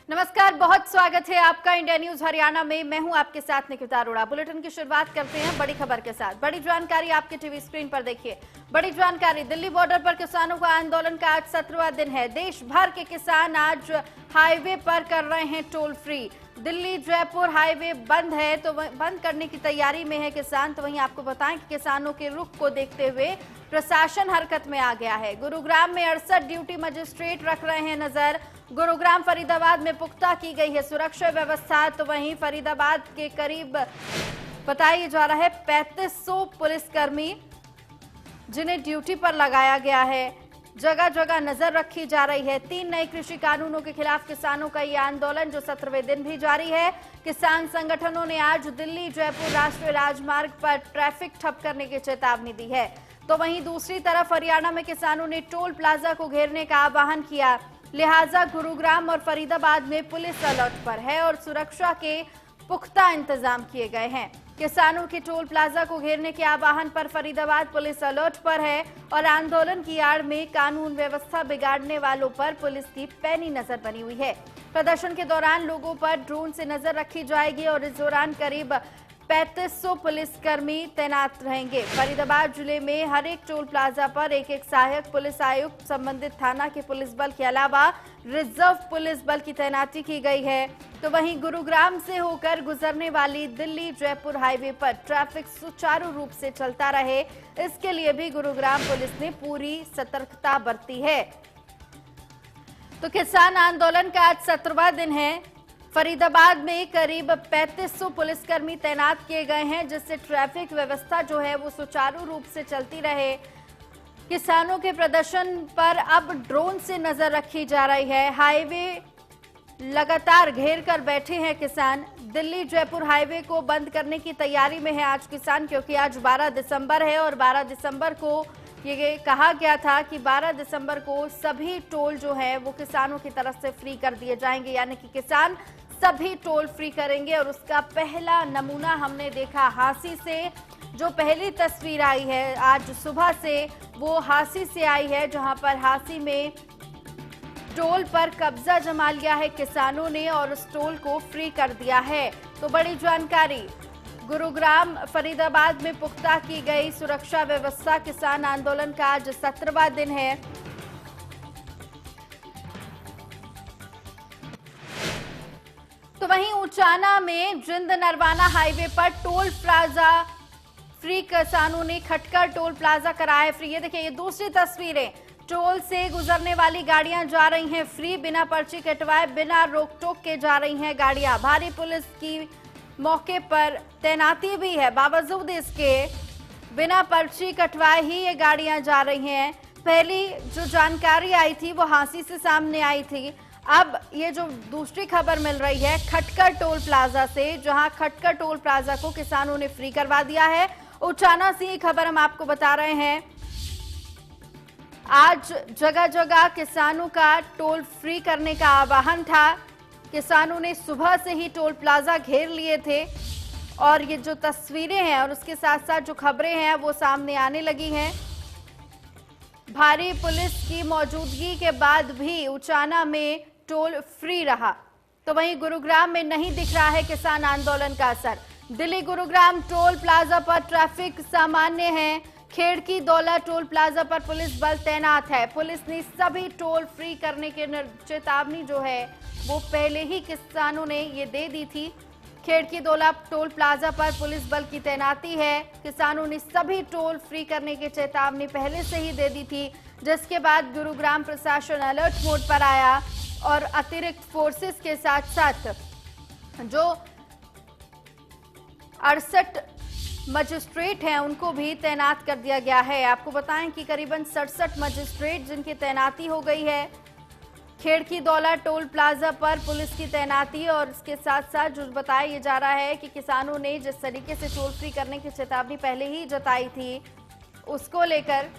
नमस्कार, बहुत स्वागत है आपका इंडिया न्यूज हरियाणा में। मैं हूं आपके साथ निकिता अरोड़ा। बुलेटिन की शुरुआत करते हैं बड़ी खबर के साथ। बड़ी जानकारी आपके टीवी स्क्रीन पर देखिए। बड़ी जानकारी, दिल्ली बॉर्डर पर किसानों का आंदोलन का आज 17वां दिन है। देश भर के किसान आज हाईवे पर कर रहे हैं toll free. Delhi Jaipur highway बंद है, तो बंद करने की तैयारी में है किसान। तो वहीं आपको बताएं कि किसानों के रुख को देखते हुए प्रशासन हरकत में आ गया है। गुरुग्राम में 68 ड्यूटी मजिस्ट्रेट रख रहे हैं नजर। गुरुग्राम फरीदाबाद में पुख्ता की गई है सुरक्षा व्यवस्था। तो वहीं फरीदाबाद के करीब बताया जा रहा है 3500 पुलिसकर्मी जिन्हें ड्यूटी पर लगाया गया है। जगह जगह नजर रखी जा रही है। 3 नए कृषि कानूनों के खिलाफ किसानों का ये आंदोलन जो 17वें दिन भी जारी है। किसान संगठनों ने आज दिल्ली जयपुर राष्ट्रीय राजमार्ग पर ट्रैफिक ठप करने की चेतावनी दी है। तो वहीं दूसरी तरफ हरियाणा में किसानों ने टोल प्लाजा को घेरने का आह्वान किया। लिहाजा गुरुग्राम और फरीदाबाद में पुलिस अलर्ट पर है और सुरक्षा के पुख्ता इंतजाम किए गए हैं। किसानों के टोल प्लाजा को घेरने के आह्वान पर फरीदाबाद पुलिस अलर्ट पर है और आंदोलन की आड़ में कानून व्यवस्था बिगाड़ने वालों पर पुलिस की पैनी नजर बनी हुई है। प्रदर्शन के दौरान लोगों पर ड्रोन से नजर रखी जाएगी और इस दौरान करीब 3500 पुलिसकर्मी तैनात रहेंगे। फरीदाबाद जिले में हर एक टोल प्लाजा पर एक सहायक पुलिस आयुक्त, संबंधित थाना के पुलिस बल के अलावा रिजर्व पुलिस बल की तैनाती की गई है। तो वहीं गुरुग्राम से होकर गुजरने वाली दिल्ली जयपुर हाईवे पर ट्रैफिक सुचारू रूप से चलता रहे, इसके लिए भी गुरुग्राम पुलिस ने पूरी सतर्कता बरती है। तो किसान आंदोलन का आज 17वां दिन है। फरीदाबाद में करीब 3500 पुलिसकर्मी तैनात किए गए हैं, जिससे ट्रैफिक व्यवस्था जो है वो सुचारू रूप से चलती रहे। किसानों के प्रदर्शन पर अब ड्रोन से नजर रखी जा रही है। हाईवे लगातार घेर कर बैठे हैं किसान। दिल्ली जयपुर हाईवे को बंद करने की तैयारी में है आज किसान, क्योंकि आज 12 दिसंबर है और 12 दिसंबर को ये कहा गया था कि 12 दिसंबर को सभी टोल जो है वो किसानों की तरफ से फ्री कर दिए जाएंगे, यानी कि किसान सभी टोल फ्री करेंगे। और उसका पहला नमूना हमने देखा हांसी से। जो पहली तस्वीर आई है आज सुबह से, वो हांसी से आई है, जहां पर हांसी में टोल पर कब्जा जमा लिया है किसानों ने और उस टोल को फ्री कर दिया है। तो बड़ी जानकारी, गुरुग्राम फरीदाबाद में पुख्ता की गई सुरक्षा व्यवस्था। किसान आंदोलन का आज 17वां दिन है। तो वहीं उचाना में जिंद नरवाना हाईवे पर टोल प्लाजा फ्री, किसानों ने खटकर टोल प्लाजा कराया फ्री। ये देखिए, ये दूसरी तस्वीरें, टोल से गुजरने वाली गाड़ियां जा रही हैं फ्री, बिना पर्ची कटवाए, बिना रोक टोक के जा रही हैं गाड़ियां। भारी पुलिस की मौके पर तैनाती भी है, बावजूद इसके बिना पर्ची कटवाए ही ये गाड़ियां जा रही हैं। पहली जो जानकारी आई थी वो हांसी से सामने आई थी। अब ये जो दूसरी खबर मिल रही है खटकर टोल प्लाजा से, जहां खटकर टोल प्लाजा को किसानों ने फ्री करवा दिया है। उचाना से ये खबर हम आपको बता रहे हैं। आज जगह जगह किसानों का टोल फ्री करने का आह्वान था। किसानों ने सुबह से ही टोल प्लाजा घेर लिए थे और ये जो तस्वीरें हैं और उसके साथ साथ जो खबरें हैं वो सामने आने लगी हैं। भारी पुलिस की मौजूदगी के बाद भी उचाना में टोल फ्री रहा। तो वहीं गुरुग्राम में नहीं दिख रहा है किसान आंदोलन का असर। दिल्ली गुरुग्राम टोल प्लाजा पर ट्रैफिक सामान्य है। खेड़की दौला टोल प्लाजा पर पुलिस बल तैनात है। पुलिस ने सभी टोल फ्री करने की चेतावनी जो है वो पहले ही किसानों ने ये दे दी थी। खेड़की दौला टोल प्लाजा पर पुलिस बल की तैनाती है। किसानों ने सभी टोल फ्री करने की चेतावनी पहले से ही दे दी थी, जिसके बाद गुरुग्राम प्रशासन अलर्ट मोड पर आया और अतिरिक्त फोर्सेस के साथ साथ जो 68 मजिस्ट्रेट हैं उनको भी तैनात कर दिया गया है। आपको बताएं कि करीबन 67 मजिस्ट्रेट जिनकी तैनाती हो गई है। खेड़की दौला टोल प्लाजा पर पुलिस की तैनाती और इसके साथ साथ जो बताया जा रहा है कि किसानों ने जिस तरीके से टोल फ्री करने की चेतावनी पहले ही जताई थी, उसको लेकर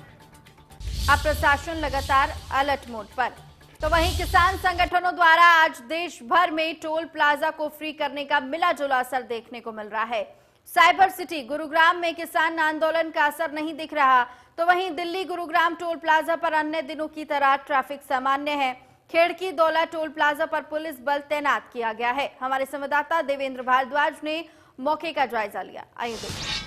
अब प्रशासन लगातार अलर्ट मोड पर। तो वहीं किसान संगठनों द्वारा आज देश भर में टोल प्लाजा को फ्री करने का मिला जुला असर देखने को मिल रहा है। साइबर सिटी गुरुग्राम में किसान आंदोलन का असर नहीं दिख रहा, तो वहीं दिल्ली गुरुग्राम टोल प्लाजा पर अन्य दिनों की तरह ट्रैफिक सामान्य है। खेड़की दौला टोल प्लाजा पर पुलिस बल तैनात किया गया है। हमारे संवाददाता देवेंद्र भारद्वाज ने मौके का जायजा लिया। आइए देखिए।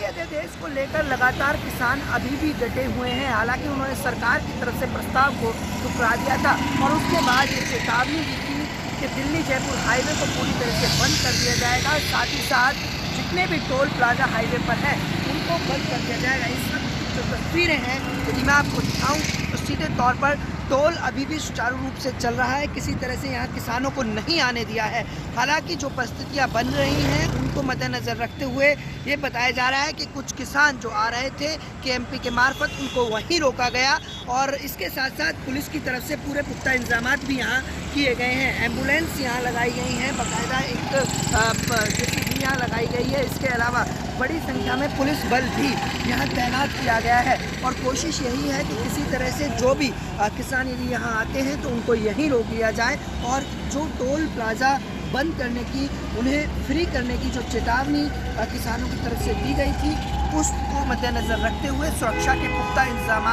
अध्यादेश को लेकर लगातार किसान अभी भी डटे हुए हैं। हालांकि उन्होंने सरकार की तरफ से प्रस्ताव को ठुकरा दिया था और उसके बाद ये चेतावनी दी थी कि दिल्ली जयपुर हाईवे को पूरी तरह से बंद कर दिया जाएगा। साथ ही साथ जितने भी टोल प्लाजा हाईवे पर हैं उनको बंद कर दिया जाएगा। इस वक्त जो तस्वीरें हैं यदि मैं आपको दिखाऊं तो सीधे तौर पर टोल अभी भी सुचारू रूप से चल रहा है। किसी तरह से यहाँ किसानों को नहीं आने दिया है। हालांकि जो परिस्थितियाँ बन रही हैं उनको मद्देनजर रखते हुए ये बताया जा रहा है कि कुछ किसान जो आ रहे थे केएमपी के मार्फत उनको वहीं रोका गया और इसके साथ साथ पुलिस की तरफ से पूरे पुख्ता इंतजाम भी यहाँ किए गए हैं। एम्बुलेंस यहाँ लगाई गई हैं, बाकायदा एक जेसीबी यहाँ लगाई गई है। इसके अलावा बड़ी संख्या में पुलिस बल भी यहाँ तैनात किया गया है और कोशिश यही है कि किसी तरह से जो भी किसान यदि यहाँ आते हैं तो उनको यहीं रोक लिया जाए और जो टोल प्लाजा बंद करने की, उन्हें फ्री करने की जो चेतावनी किसानों की तरफ से दी गई थी उसको मद्देनजर रखते हुए सुरक्षा के पुख्ता इंतजाम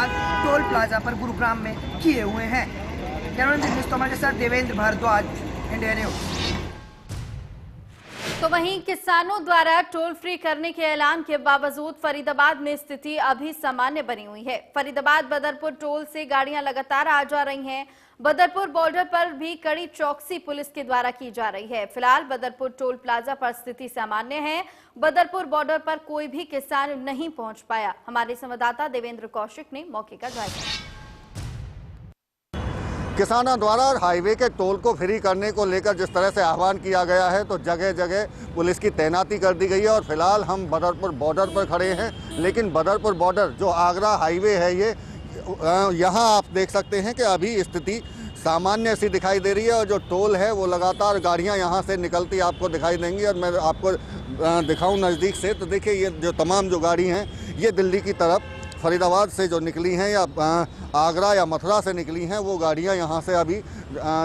टोल प्लाजा पर गुरुग्राम में किए हुए हैं। कैमरामैन के साथ देवेंद्र भारद्वाज, इंडिया न्यूज। तो वहीं किसानों द्वारा टोल फ्री करने के ऐलान के बावजूद फरीदाबाद में स्थिति अभी सामान्य बनी हुई है। फरीदाबाद बदरपुर टोल से गाड़ियां लगातार आ जा रही हैं। बदरपुर बॉर्डर पर भी कड़ी चौकसी पुलिस के द्वारा की जा रही है। फिलहाल बदरपुर टोल प्लाजा पर स्थिति सामान्य है। बदरपुर बॉर्डर पर कोई भी किसान नहीं पहुंच पाया। हमारे संवाददाता देवेंद्र कौशिक ने मौके का जायजा लिया। किसानों द्वारा हाईवे के टोल को फ्री करने को लेकर जिस तरह से आह्वान किया गया है तो जगह जगह पुलिस की तैनाती कर दी गई है और फिलहाल हम बदरपुर बॉर्डर पर खड़े हैं। लेकिन बदरपुर बॉर्डर जो आगरा हाईवे है ये यहाँ आप देख सकते हैं कि अभी स्थिति सामान्य सी दिखाई दे रही है और जो टोल है वो लगातार गाड़ियाँ यहाँ से निकलती आपको दिखाई देंगी। और मैं आपको दिखाऊँ नज़दीक से तो देखिए ये जो तमाम जो गाड़ी हैं ये दिल्ली की तरफ फरीदाबाद से जो निकली हैं या आगरा या मथुरा से निकली हैं वो गाड़ियां यहां से अभी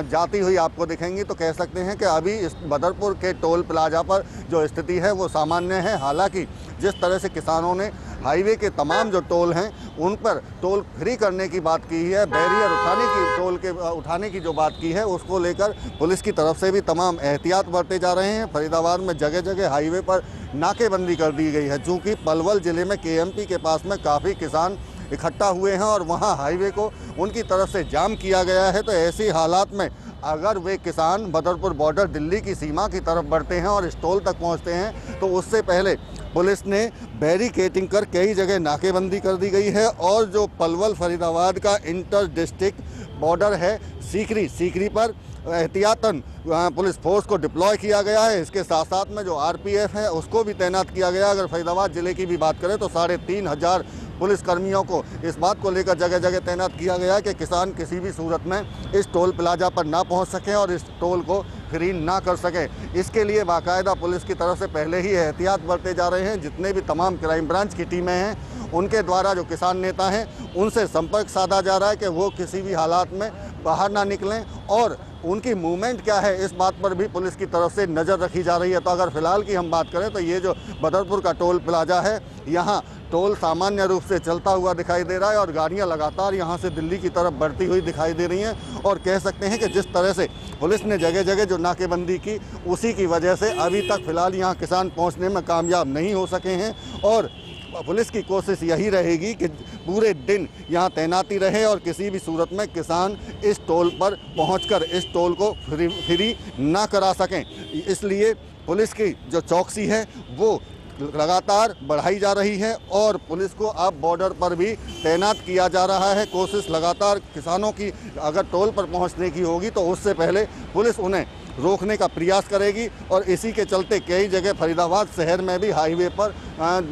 जाती हुई आपको दिखेंगी। तो कह सकते हैं कि अभी इस बदरपुर के टोल प्लाजा पर जो स्थिति है वो सामान्य है। हालांकि जिस तरह से किसानों ने हाईवे के तमाम जो टोल हैं उन पर टोल फ्री करने की बात की है, बैरियर उठाने की जो बात की है उसको लेकर पुलिस की तरफ से भी तमाम एहतियात बरते जा रहे हैं। फरीदाबाद में जगह जगह हाईवे पर नाकेबंदी कर दी गई है। चूँकि पलवल ज़िले में केएमपी के पास में काफ़ी किसान इकट्ठा हुए हैं और वहां हाईवे को उनकी तरफ से जाम किया गया है। तो ऐसी हालात में अगर वे किसान बदरपुर बॉर्डर दिल्ली की सीमा की तरफ बढ़ते हैं और इस टोल तक पहुंचते हैं तो उससे पहले पुलिस ने बैरिकेडिंग कर कई जगह नाकेबंदी कर दी गई है। और जो पलवल फरीदाबाद का इंटर डिस्ट्रिक्ट बॉर्डर है सीकरी पर एहतियातन पुलिस फोर्स को डिप्लॉय किया गया है। इसके साथ साथ में जो आरपीएफ है उसको भी तैनात किया गया। अगर फरीदाबाद ज़िले की भी बात करें तो 3,500 पुलिस कर्मियों को इस बात को लेकर जगह जगह तैनात किया गया कि किसान किसी भी सूरत में इस टोल प्लाजा पर ना पहुंच सकें और इस टोल को फ्री ना कर सकें। इसके लिए बाकायदा पुलिस की तरफ से पहले ही एहतियात बरते जा रहे हैं। जितने भी तमाम क्राइम ब्रांच की टीमें हैं उनके द्वारा जो किसान नेता हैं उनसे संपर्क साधा जा रहा है कि वो किसी भी हालात में बाहर ना निकलें और उनकी मूवमेंट क्या है इस बात पर भी पुलिस की तरफ से नज़र रखी जा रही है। तो अगर फ़िलहाल की हम बात करें तो ये जो बदरपुर का टोल प्लाजा है यहाँ टोल सामान्य रूप से चलता हुआ दिखाई दे रहा है और गाड़ियाँ लगातार यहाँ से दिल्ली की तरफ बढ़ती हुई दिखाई दे रही हैं। और कह सकते हैं कि जिस तरह से पुलिस ने जगह जगह जो नाकेबंदी की उसी की वजह से अभी तक फ़िलहाल यहाँ किसान पहुँचने में कामयाब नहीं हो सके हैं। और पुलिस की कोशिश यही रहेगी कि पूरे दिन यहाँ तैनाती रहे और किसी भी सूरत में किसान इस टोल पर पहुंचकर इस टोल को फ्री ना करा सकें। इसलिए पुलिस की जो चौकसी है वो लगातार बढ़ाई जा रही है और पुलिस को अब बॉर्डर पर भी तैनात किया जा रहा है। कोशिश लगातार किसानों की अगर टोल पर पहुंचने की होगी तो उससे पहले पुलिस उन्हें रोकने का प्रयास करेगी। और इसी के चलते कई जगह फरीदाबाद शहर में भी हाईवे पर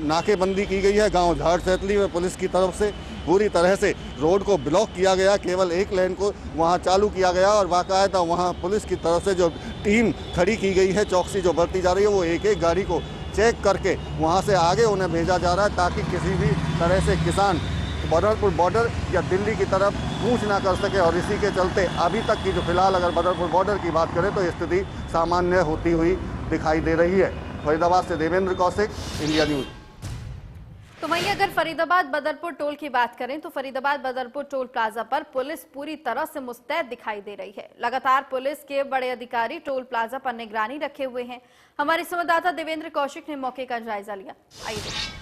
नाकेबंदी की गई है। गांव झाड़ सैतली में पुलिस की तरफ से पूरी तरह से रोड को ब्लॉक किया गया, केवल एक लेन को वहां चालू किया गया और बाकायदा वहां पुलिस की तरफ से जो टीम खड़ी की गई है, चौकसी जो बरती जा रही है, वो एक एक गाड़ी को चेक करके वहां से आगे उन्हें भेजा जा रहा है ताकि किसी भी तरह से किसान बदरपुर बॉर्डर या दिल्ली की तरफ कूच ना कर सके। और इसी के चलते अभी तक की जो फिलहाल अगर बदरपुर बॉर्डर की बात करें तो स्थिति सामान्य होती हुई दिखाई दे रही है। फरीदाबाद से देवेंद्र कौशिक, इंडिया न्यूज। तो वहीं अगर फरीदाबाद बदरपुर टोल की बात करें तो फरीदाबाद बदरपुर टोल प्लाजा पर पुलिस पूरी तरह से मुस्तैद दिखाई दे रही है। लगातार पुलिस के बड़े अधिकारी टोल प्लाजा पर निगरानी रखे हुए हैं। हमारे संवाददाता देवेंद्र कौशिक ने मौके का जायजा लिया। आइए देखिए।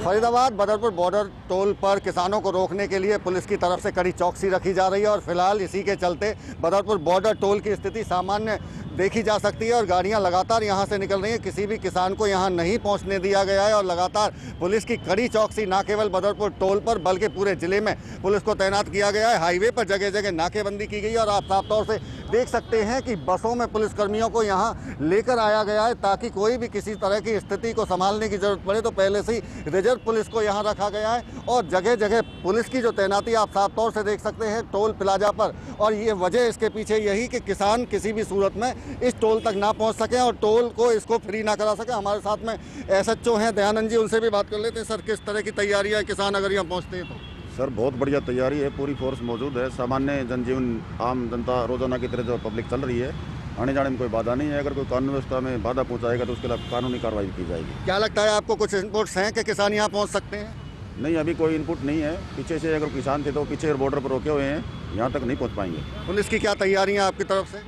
फरीदाबाद बदरपुर बॉर्डर टोल पर किसानों को रोकने के लिए पुलिस की तरफ से कड़ी चौकसी रखी जा रही है और फिलहाल इसी के चलते बदरपुर बॉर्डर टोल की स्थिति सामान्य देखी जा सकती है और गाड़ियां लगातार यहां से निकल रही हैं। किसी भी किसान को यहां नहीं पहुंचने दिया गया है और लगातार पुलिस की कड़ी चौकसी न केवल बदरपुर टोल पर बल्कि पूरे जिले में पुलिस को तैनात किया गया है। हाईवे पर जगह जगह नाकेबंदी की गई है और आप साफ तौर से देख सकते हैं कि बसों में पुलिसकर्मियों को यहाँ लेकर आया गया है ताकि कोई भी किसी तरह की स्थिति को संभालने की जरूरत पड़े तो पहले से ही रिजर्व पुलिस को यहाँ रखा गया है और जगह जगह पुलिस की जो तैनाती आप साफ तौर से देख सकते हैं टोल प्लाजा पर। और ये वजह इसके पीछे यही कि किसान किसी भी सूरत में इस टोल तक ना पहुँच सकें और टोल को इसको फ्री ना करा सकें। हमारे साथ में SHO हैं दयानंद जी, उनसे भी बात कर लेते हैं। सर, किस तरह की तैयारी है किसान अगर यहाँ पहुँचते हैं तो? सर, बहुत बढ़िया तैयारी है, पूरी फोर्स मौजूद है। सामान्य जनजीवन, आम जनता रोजाना की तरह जो पब्लिक चल रही है, आने जाने में कोई बाधा नहीं है। अगर कोई कानून व्यवस्था में बाधा पहुंचाएगा तो उसके खिलाफ कानूनी कार्रवाई की जाएगी। क्या लगता है आपको, कुछ इनपुट्स हैं कि किसान यहाँ पहुँच सकते हैं? नहीं, अभी कोई इनपुट नहीं है। पीछे से अगर किसान थे तो पीछे बॉर्डर पर रोके हुए हैं, यहाँ तक नहीं पहुँच पाएंगे। पुलिस की क्या तैयारियाँ आपकी तरफ से?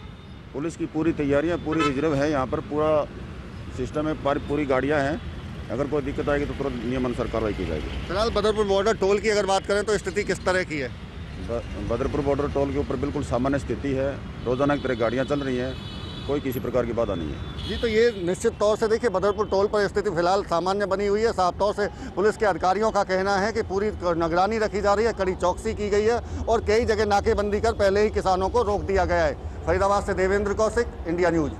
पुलिस की पूरी तैयारियाँ, पूरी रिजर्व है, यहाँ पर पूरा सिस्टम है, पूरी गाड़ियाँ हैं। अगर कोई दिक्कत आएगी तो तुरंत नियमानुसार कार्रवाई की जाएगी। फिलहाल बदरपुर बॉर्डर टोल की अगर बात करें तो स्थिति किस तरह की है? बदरपुर बॉर्डर टोल के ऊपर बिल्कुल सामान्य स्थिति है, रोजाना की तरह गाड़ियाँ चल रही हैं, कोई किसी प्रकार की बाधा नहीं है। जी, तो ये निश्चित तौर से देखिए बदरपुर टोल पर स्थिति फिलहाल सामान्य बनी हुई है। साफ तौर से पुलिस के अधिकारियों का कहना है कि पूरी निगरानी रखी जा रही है, कड़ी चौकसी की गई है और कई जगह नाकेबंदी कर पहले ही किसानों को रोक दिया गया है। फरीदाबाद से देवेंद्र कौशिक, इंडिया न्यूज।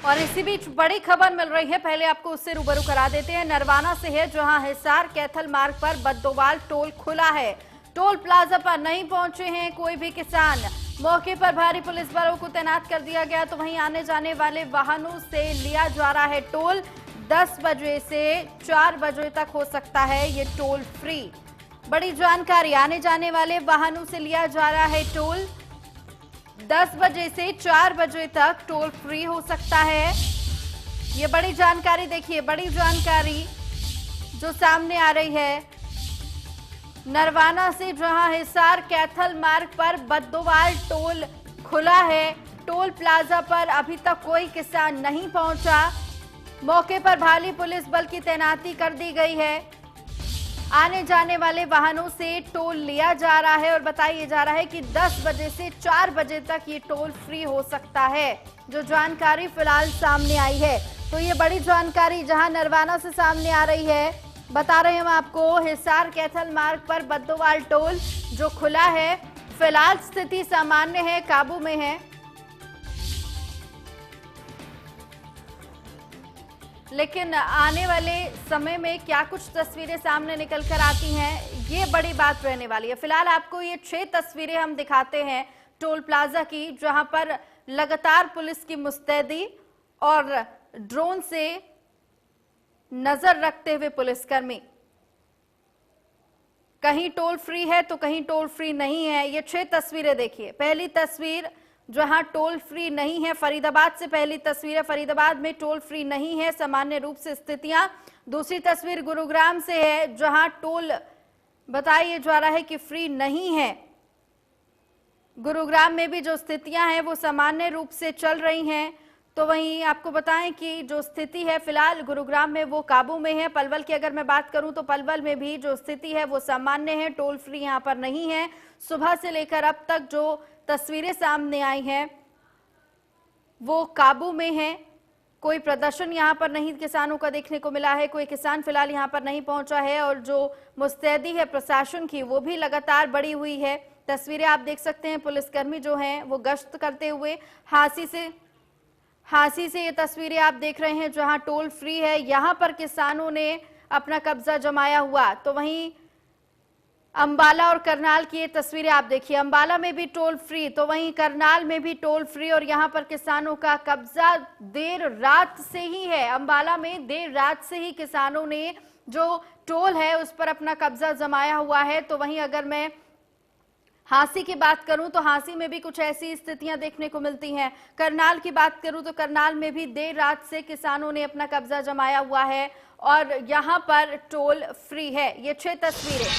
और इसी बीच बड़ी खबर मिल रही है, पहले आपको उससे रूबरू करा देते हैं। नरवाना से है, जहां हिसार कैथल मार्ग पर बद्दोवाल टोल खुला है। टोल प्लाजा पर नहीं पहुंचे हैं कोई भी किसान। मौके पर भारी पुलिस बलों को तैनात कर दिया गया। तो वहीं आने जाने वाले वाहनों से लिया जा रहा है टोल। 10 बजे से 4 बजे तक हो सकता है ये टोल फ्री। बड़ी जानकारी, आने जाने वाले वाहनों से लिया जा रहा है टोल। 10 बजे से 4 बजे तक टोल फ्री हो सकता है। ये बड़ी जानकारी देखिए, बड़ी जानकारी जो सामने आ रही है। नरवाना से जहां हिसार कैथल मार्ग पर बद्दोवाल टोल खुला है, टोल प्लाजा पर अभी तक कोई किसान नहीं पहुंचा। मौके पर भारी पुलिस बल की तैनाती कर दी गई है। आने जाने वाले वाहनों से टोल लिया जा रहा है और बताया जा रहा है कि 10 बजे से 4 बजे तक ये टोल फ्री हो सकता है। जो जानकारी फिलहाल सामने आई है, तो ये बड़ी जानकारी जहां नरवाना से सामने आ रही है, बता रहे हैं हम आपको। हिसार कैथल मार्ग पर बद्दोवाल टोल जो खुला है, फिलहाल स्थिति सामान्य है, काबू में है। लेकिन आने वाले समय में क्या कुछ तस्वीरें सामने निकल कर आती हैं, ये बड़ी बात रहने वाली है। फिलहाल आपको ये 6 तस्वीरें हम दिखाते हैं टोल प्लाजा की, जहां पर लगातार पुलिस की मुस्तैदी और ड्रोन से नजर रखते हुए पुलिसकर्मी, कहीं टोल फ्री है तो कहीं टोल फ्री नहीं है। ये 6 तस्वीरें देखिए। पहली तस्वीर जहां टोल फ्री नहीं है, फरीदाबाद से पहली तस्वीर है, फरीदाबाद में टोल फ्री नहीं है सामान्य रूप से स्थितियां। दूसरी तस्वीर गुरुग्राम से है, जहां टोल बताया जा रहा है कि फ्री नहीं है। गुरुग्राम में भी जो स्थितियां हैं वो सामान्य रूप से चल रही हैं। तो वहीं आपको बताएं कि जो स्थिति है फिलहाल गुरुग्राम में वो काबू में है। पलवल की अगर मैं बात करूं तो पलवल में भी जो स्थिति है वो सामान्य है, टोल फ्री यहां पर नहीं है। सुबह से लेकर अब तक जो तस्वीरें सामने आई हैं वो काबू में है। कोई प्रदर्शन यहां पर नहीं किसानों का देखने को मिला है, कोई किसान फिलहाल यहां पर नहीं पहुंचा है और जो मुस्तैदी है प्रशासन की वो भी लगातार बढ़ी हुई है। तस्वीरें आप देख सकते हैं, पुलिसकर्मी जो हैं वो गश्त करते हुए। हांसी से ये तस्वीरें आप देख रहे हैं, जहां टोल फ्री है, यहां पर किसानों ने अपना कब्जा जमाया हुआ। तो वहीं अंबाला और करनाल की ये तस्वीरें आप देखिए, अंबाला में भी टोल फ्री, तो वहीं करनाल में भी टोल फ्री और यहां पर किसानों का कब्जा देर रात से ही है। अंबाला में देर रात से ही किसानों ने जो टोल है उस पर अपना कब्जा जमाया हुआ है। तो वहीं अगर मैं हांसी की बात करूं तो हांसी में भी कुछ ऐसी स्थितियां देखने को मिलती हैं। करनाल की बात करूं तो करनाल में भी देर रात से किसानों ने अपना कब्जा जमाया हुआ है और यहां पर टोल फ्री है। ये 6 तस्वीरें।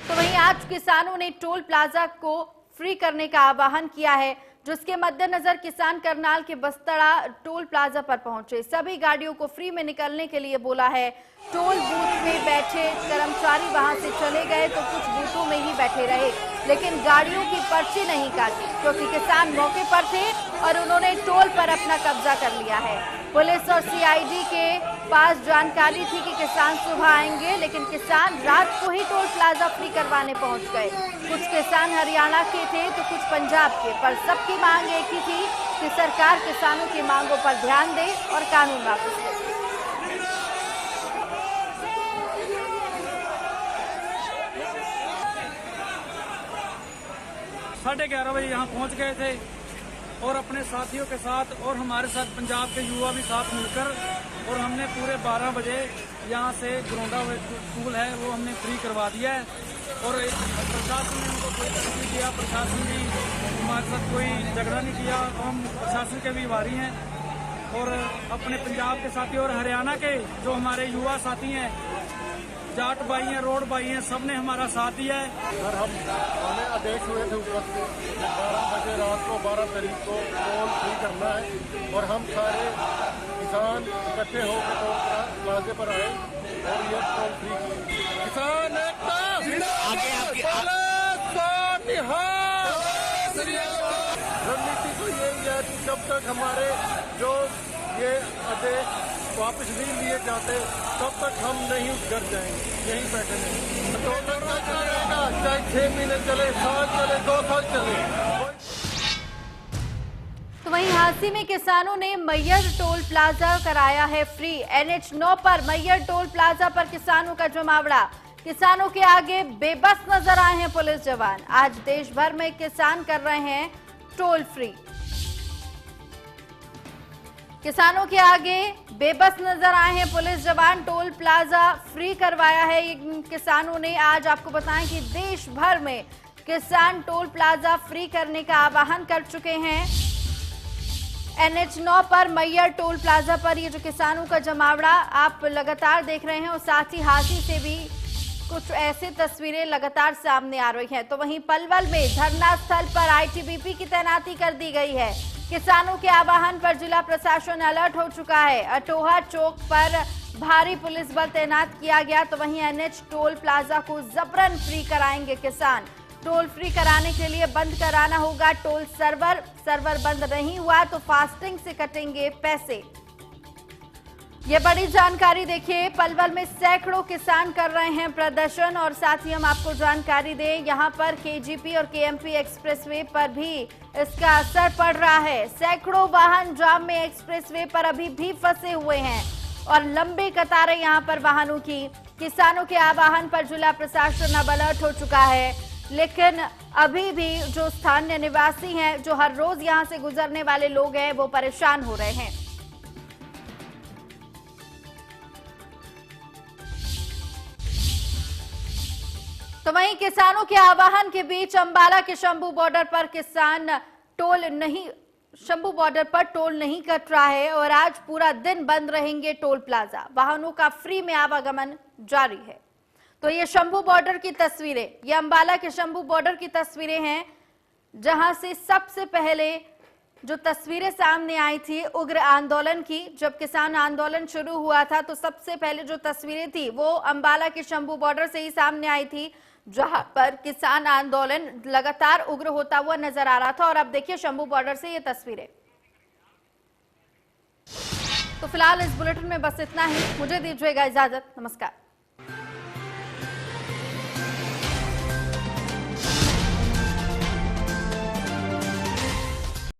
तो वहीं आज किसानों ने टोल प्लाजा को फ्री करने का आह्वान किया है, जिसके मद्देनजर किसान करनाल के बस्तड़ा टोल प्लाजा पर पहुंचे। सभी गाड़ियों को फ्री में निकलने के लिए बोला है। टोल बूथ में बैठे कर्मचारी वहां से चले गए तो कुछ बूथों में ही बैठे रहे, लेकिन गाड़ियों की पर्ची नहीं काटी, क्योंकि किसान मौके पर थे और उन्होंने टोल पर अपना कब्जा कर लिया है। पुलिस और सीआईडी के पास जानकारी थी कि किसान सुबह आएंगे, लेकिन किसान रात को ही टोल प्लाजा फ्री करवाने पहुंच गए। कुछ किसान हरियाणा के थे तो कुछ पंजाब के, पर सबकी मांग एक ही थी कि सरकार किसानों की मांगों पर ध्यान दे और कानून वापस ले। साढ़े 11 बजे यहाँ पहुँच गए थे और अपने साथियों के साथ और हमारे साथ पंजाब के युवा भी साथ मिलकर, और हमने पूरे 12 बजे यहाँ से गरोंडा टूल है वो हमने फ्री करवा दिया है। और प्रशासन ने उनको कोई तकलीफ नहीं किया, प्रशासन भी हमारे साथ कोई झगड़ा नहीं किया। हम प्रशासन के भी आभारी हैं और अपने पंजाब के साथी और हरियाणा के जो हमारे युवा साथी हैं, जाट भाई हैं, रोड भाई हैं, सबने हमारा साथ दिया है। सर हमें आदेश हुए थे ऊपर से 12 बजे रात को 12 तारीख को टोल फ्री करना है और हम सारे किसान इकट्ठे होकर टोल प्लाजे पर आए और ये टोल फ्री की। किसान एकता रणनीति तो यही है कि जब तक हमारे जो ये आदेश वापस नहीं लिए जाते तब तक हम नहीं घर जाएंगे, यहीं बैठे नहीं। तो चलेगा, चाहे 6 महीने चले, साल चले, 2 साल चले। तो वहीं हांसी में किसानों ने मैयर टोल प्लाजा कराया है फ्री। NH 9 पर मैयर टोल प्लाजा पर किसानों का जमावड़ा। किसानों के आगे बेबस नजर आए हैं पुलिस जवान। आज देश भर में किसान कर रहे हैं टोल फ्री। किसानों के आगे बेबस नजर आए हैं पुलिस जवान। टोल प्लाजा फ्री करवाया है किसानों ने। आज आपको बताएं कि देश भर में किसान टोल प्लाजा फ्री करने का आह्वान कर चुके हैं। NH 9 पर मैयर टोल प्लाजा पर ये जो किसानों का जमावड़ा आप लगातार देख रहे हैं, और साथ ही हांसी से भी कुछ ऐसी तस्वीरें लगातार सामने आ रही हैं। तो वहीं पलवल में धरना स्थल पर ITBP की तैनाती कर दी गई है। किसानों के आह्वान पर जिला प्रशासन अलर्ट हो चुका है। अटोहा चौक पर भारी पुलिस बल तैनात किया गया। तो वहीं NH टोल प्लाजा को जबरन फ्री कराएंगे किसान। टोल फ्री कराने के लिए बंद कराना होगा टोल सर्वर बंद नहीं हुआ तो फास्टिंग से कटेंगे पैसे। ये बड़ी जानकारी देखिए, पलवल में सैकड़ों किसान कर रहे हैं प्रदर्शन। और साथ ही हम आपको जानकारी दें, यहां पर KGP और KMP एक्सप्रेसवे पर भी इसका असर पड़ रहा है। सैकड़ों वाहन जाम में एक्सप्रेसवे पर अभी भी फंसे हुए हैं और लंबी कतारें यहां पर वाहनों की। किसानों के आह्वान पर जिला प्रशासन अब अलर्ट हो चुका है, लेकिन अभी भी जो स्थानीय निवासी हैं, जो हर रोज यहां से गुजरने वाले लोग हैं, वो परेशान हो रहे हैं। तो वहीं किसानों के आह्वान के बीच अंबाला के शंभू बॉर्डर पर शंभू बॉर्डर पर टोल नहीं कट रहा है और आज पूरा दिन बंद रहेंगे टोल प्लाजा। वाहनों का फ्री में आवागमन जारी है। तो ये शंभू बॉर्डर की तस्वीरें, ये अंबाला के शंभू बॉर्डर की तस्वीरें हैं, जहां से सबसे पहले जो तस्वीरें सामने आई थी उग्र आंदोलन की। जब किसान आंदोलन शुरू हुआ था तो सबसे पहले जो तस्वीरें थी वो अंबाला के शंभू बॉर्डर से ही सामने आई थी, जहां पर किसान आंदोलन लगातार उग्र होता हुआ नजर आ रहा था। और अब देखिए शंभू बॉर्डर से ये तस्वीरें। तो फिलहाल इस बुलेटिन में बस इतना ही। मुझे दीजिएगा इजाजत। नमस्कार।